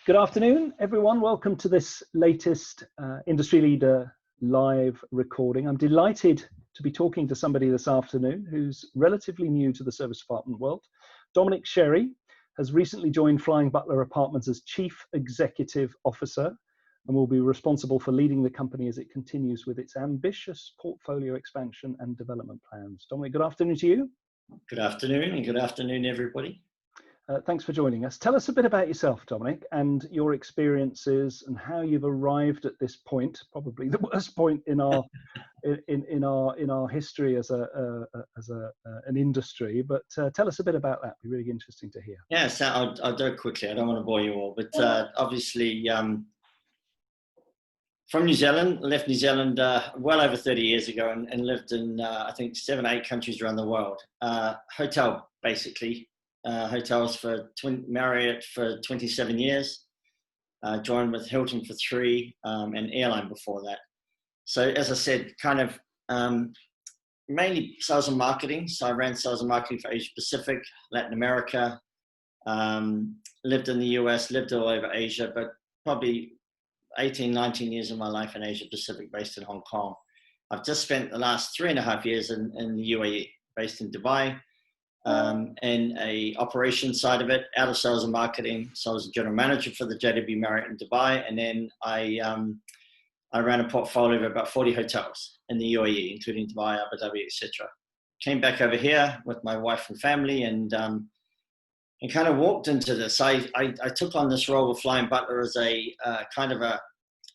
Good afternoon, everyone. Welcome to this latest Industry Leader live recording. I'm delighted to be talking to somebody this afternoon who's relatively new to the service department world. Dominic Sherry has recently joined Flying Butler Apartments as Chief Executive Officer and will be responsible for leading the company as it continues with its ambitious portfolio expansion and development plans. Dominic, good afternoon to you. Good afternoon, and good afternoon, everybody. Thanks for joining us. Tell us a bit about yourself, Dominic, and your experiences and how you've arrived at this point, probably the worst point in our in our history as an industry. But tell us a bit about that. It'd be really interesting to hear. Yeah, so I'll do it quickly. I don't want to bore you all, but obviously from New Zealand, left New Zealand well over 30 years ago and lived in I think 7 or 8 countries around the world. Hotel, basically. Hotels for Marriott for 27 years, joined with Hilton for 3, and airline before that. So as I said, kind of mainly sales and marketing. So I ran sales and marketing for Asia Pacific, Latin America, lived in the US, lived all over Asia, but probably 18, 19 years of my life in Asia Pacific, based in Hong Kong. I've just spent the last 3.5 years in the UAE, based in Dubai. And a operations side of it, out of sales and marketing. So I was a general manager for the JW Marriott in Dubai, and then I ran a portfolio of about 40 hotels in the UAE, including Dubai, Abu Dhabi, etc. Came back over here with my wife and family, and kind of walked into this. I took on this role with Flying Butler as a kind of a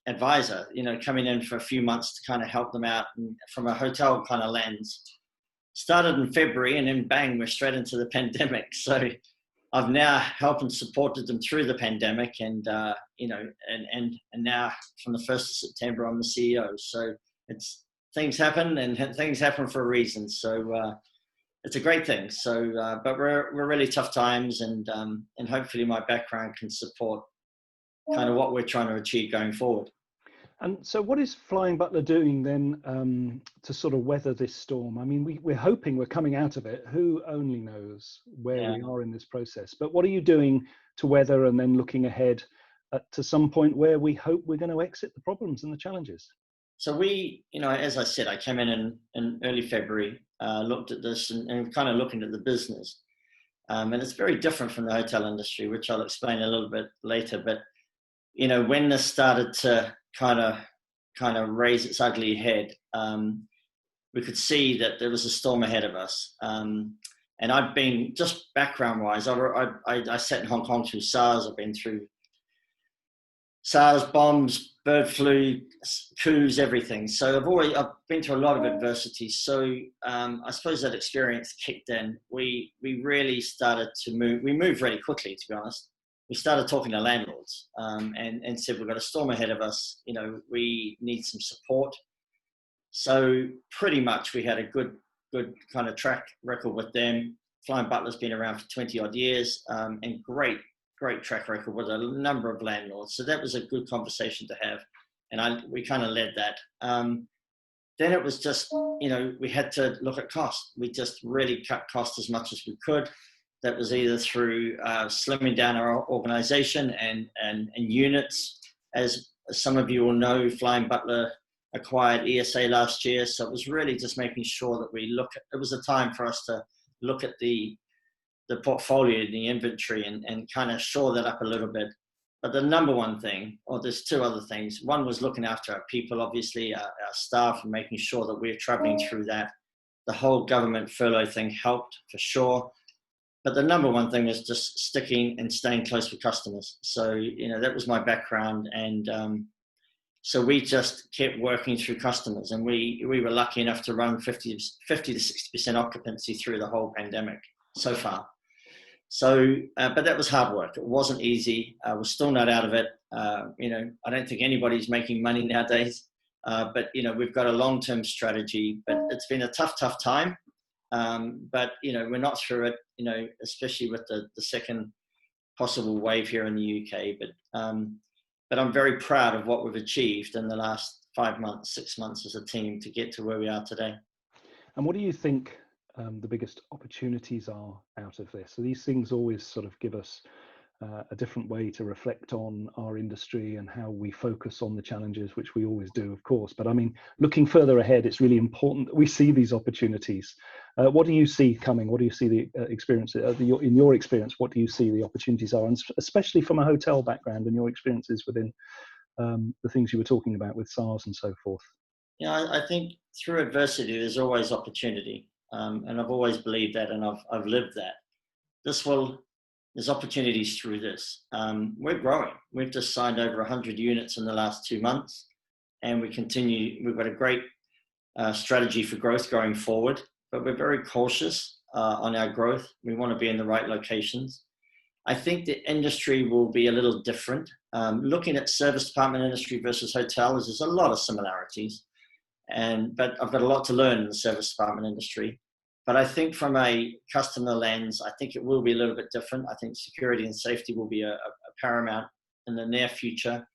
advisor, coming in for a few months to kind of help them out, and from a hotel kind of lens. Started in February, and then bang, we're straight into the pandemic. So I've now helped and supported them through the pandemic, and and now from the 1st of September, I'm the CEO. So things happen, and things happen for a reason. So it's a great thing. So, but we're really tough times, and hopefully my background can support kind of what we're trying to achieve going forward. And so what is Flying Butler doing then to sort of weather this storm? I mean, we're hoping we're coming out of it. Who only knows where we are in this process? But what are you doing to weather, and then looking ahead to some point where we hope we're going to exit the problems and the challenges? So we, as I said, I came in early February, looked at this and kind of looking at the business. And it's very different from the hotel industry, which I'll explain a little bit later. But, when this started to kind of raise its ugly head, we could see that there was a storm ahead of us. And I've been, just background wise, I sat in Hong Kong through SARS. I've been through SARS, bombs, bird flu, coups, everything. So I've been through a lot of adversity. So I suppose that experience kicked in. We really started to move. We moved really quickly, to be honest. We started talking to landlords and said, we've got a storm ahead of us. We need some support. So pretty much we had a good kind of track record with them. Flying Butler's been around for 20 odd years, and great track record with a number of landlords. So that was a good conversation to have. And we kind of led that. Then it was just, we had to look at cost. We just really cut costs as much as we could. That was either through slimming down our organization and units. As some of you will know, Flying Butler acquired ESA last year. So it was really just making sure that it was a time for us to look at the portfolio, the inventory, and kind of shore that up a little bit. But the number one thing, or there's 2 other things. One was looking after our people, obviously, our staff, and making sure that we're traveling through that. The whole government furlough thing helped for sure. But the number one thing was just sticking and staying close with customers. So, that was my background. And so we just kept working through customers. And we were lucky enough to run 50 to 60% occupancy through the whole pandemic so far. So, but that was hard work. It wasn't easy. We're still not out of it. I don't think anybody's making money nowadays. But, we've got a long-term strategy. But it's been a tough time. But we're not through it, especially with the second possible wave here in the UK. But I'm very proud of what we've achieved in the last 5 months, 6 months as a team to get to where we are today. And what do you think the biggest opportunities are out of this? So these things always sort of give us a different way to reflect on our industry and how we focus on the challenges, which we always do, of course. But I mean, looking further ahead, it's really important that we see these opportunities. What do you see coming? What do you see the experience, in your experience, what do you see the opportunities are? And especially from a hotel background and your experiences within the things you were talking about with SARS and so forth. Yeah, I think through adversity, there's always opportunity. And I've always believed that, and I've lived that. There's opportunities through this. We're growing. We've just signed over 100 units in the last 2 months, and we've got a great strategy for growth going forward, but we're very cautious on our growth. We want to be in the right locations. I think the industry will be a little different. Looking at service department industry versus hotels, there's a lot of similarities, but I've got a lot to learn in the service department industry. But I think from a customer lens, I think it will be a little bit different. I think security and safety will be a paramount in the near future.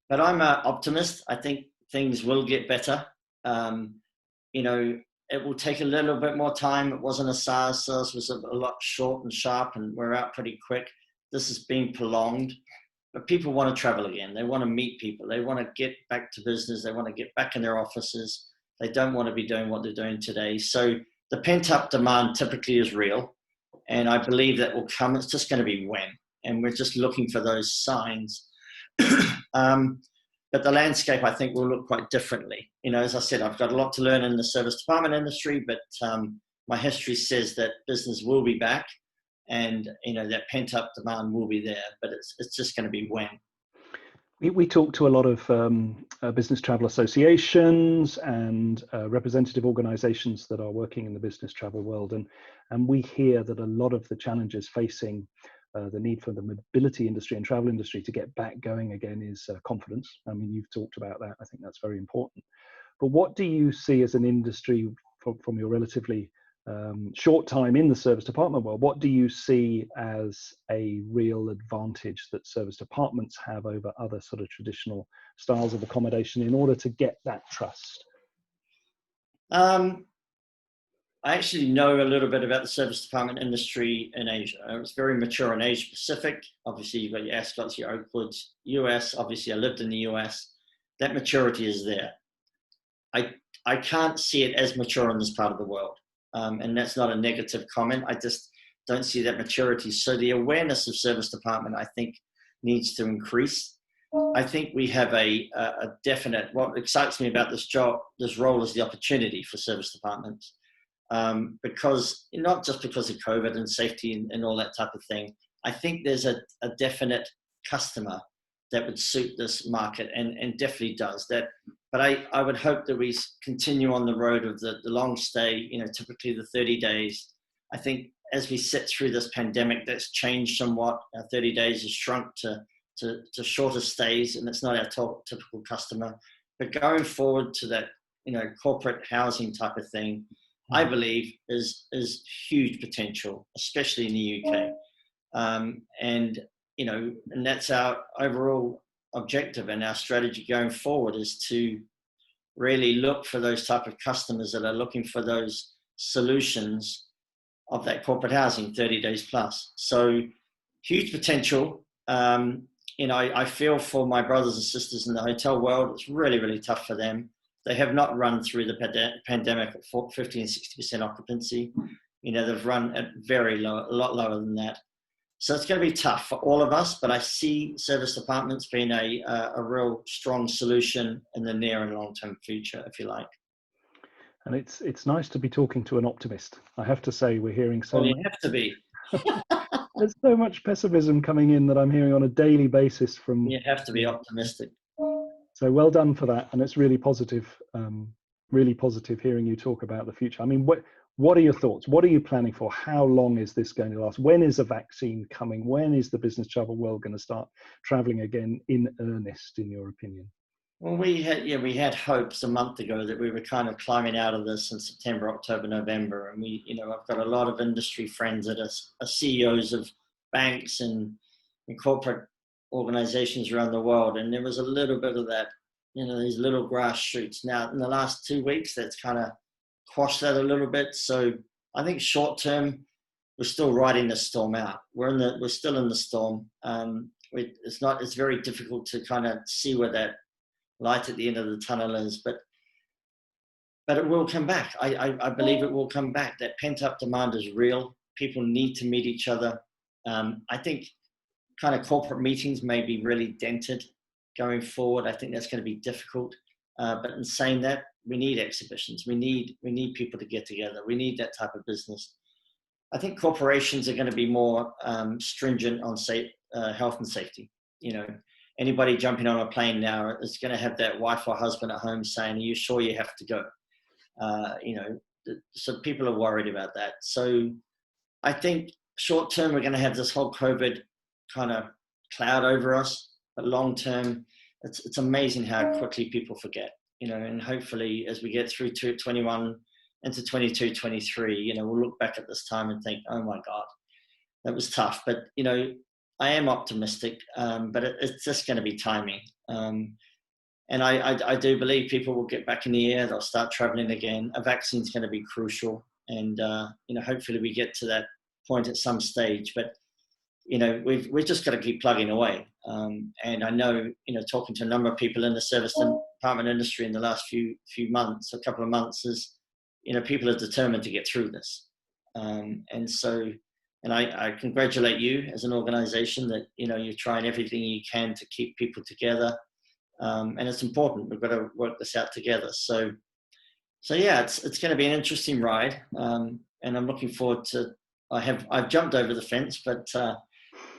But I'm an optimist. I think things will get better. It will take a little bit more time. It wasn't a SARS. SARS was a lot short and sharp, and we're out pretty quick. This has been prolonged. But people want to travel again. They want to meet people. They want to get back to business. They want to get back in their offices. They don't want to be doing what they're doing today. So the pent-up demand typically is real, and I believe that will come. It's just going to be when, and we're just looking for those signs. But the landscape, I think, will look quite differently. As I said, I've got a lot to learn in the service department industry, but my history says that business will be back, and that pent-up demand will be there, but it's just going to be when. We talk to a lot of business travel associations and representative organizations that are working in the business travel world. And we hear that a lot of the challenges facing the need for the mobility industry and travel industry to get back going again is confidence. I mean, you've talked about that. I think that's very important. But what do you see as an industry from your relatively short time in the service department world? What do you see as a real advantage that service departments have over other sort of traditional styles of accommodation in order to get that trust? I actually know a little bit about the service department industry in Asia. It's very mature in Asia Pacific. Obviously, you've got your Ascots, your Oakwoods. US, obviously, I lived in the US. That maturity is there. I can't see it as mature in this part of the world. And that's not a negative comment. I just don't see that maturity. So the awareness of service department, I think, needs to increase. I think we have a definite, what excites me about this role is the opportunity for service departments. Because not just because of COVID and safety and all that type of thing. I think there's a definite customer that would suit this market and definitely does that. But I would hope that we continue on the road of the long stay, typically the 30 days. I think as we sit through this pandemic, that's changed somewhat. Our 30 days has shrunk to shorter stays, and it's not our typical customer. But going forward to that, corporate housing type of thing, I believe is huge potential, especially in the UK. And that's our overall objective, and our strategy going forward is to really look for those type of customers that are looking for those solutions of that corporate housing 30 days plus. So huge potential. I feel for my brothers and sisters in the hotel world. It's really, really tough for them. They have not run through the pandemic at 50 and 60% occupancy. They've run at very low, a lot lower than that. So it's going to be tough for all of us, but I see service departments being a real strong solution in the near and long-term future, if you like. And it's nice to be talking to an optimist. I have to say, we're hearing so well, much. You have to be. There's so much pessimism coming in that I'm hearing on a daily basis from. You have to be optimistic. So well done for that, and it's really positive hearing you talk about the future. I mean, what are your thoughts? What are you planning for? How long is this going to last? When is a vaccine coming? When is the business travel world going to start traveling again in earnest, in your opinion? Well, we had hopes a month ago that we were kind of climbing out of this in September, October, November, and I've got a lot of industry friends that are CEOs of banks and corporate organizations around the world, and there was a little bit of that, these little grass shoots. Now, in the last 2 weeks, that's kind of quashed that a little bit. So I think short term, we're still riding the storm out. We're still in the storm. It's very difficult to kind of see where that light at the end of the tunnel is, but it will come back. I believe it will come back. That pent up demand is real. People need to meet each other. I think kind of corporate meetings may be really dented going forward. I think that's going to be difficult. But in saying that, we need exhibitions. We need people to get together. We need that type of business. I think corporations are going to be more stringent on health and safety. You know, anybody jumping on a plane now is going to have that wife or husband at home saying, "Are you sure you have to go?" You know, so people are worried about that. So I think short term, we're going to have this whole COVID kind of cloud over us, but long term, it's amazing how quickly people forget, you know, and hopefully as we get through to 21 into 22, 23, you know, we'll look back at this time and think, oh my God, that was tough. But, you know, I am optimistic, but it's just going to be timing. And I do believe people will get back in the air. They'll start traveling again. A vaccine is going to be crucial. And, you know, hopefully we get to that point at some stage. But, you know, we've just got to keep plugging away. And I know, you know, talking to a number of people in the service department industry in the last few months, a couple of months, is, you know, people are determined to get through this. And so, and I congratulate you as an organization that, you know, you're trying everything you can to keep people together. And it's important. We've got to work this out together. So yeah, it's going to be an interesting ride. And I'm looking forward to, I've jumped over the fence, but I'm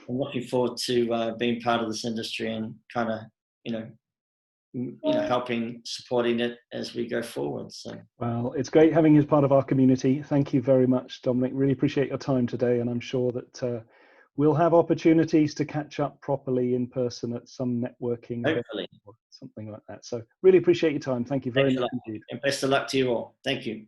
looking forward to being part of this industry and kind of, you know, helping, supporting it as we go forward. So, well, it's great having you as part of our community. Thank you very much, Dominic. Really appreciate your time today, and I'm sure that we'll have opportunities to catch up properly in person at some networking hopefully, or something like that. So really appreciate your time. Thank you very much indeed. And best of luck to you all. Thank you.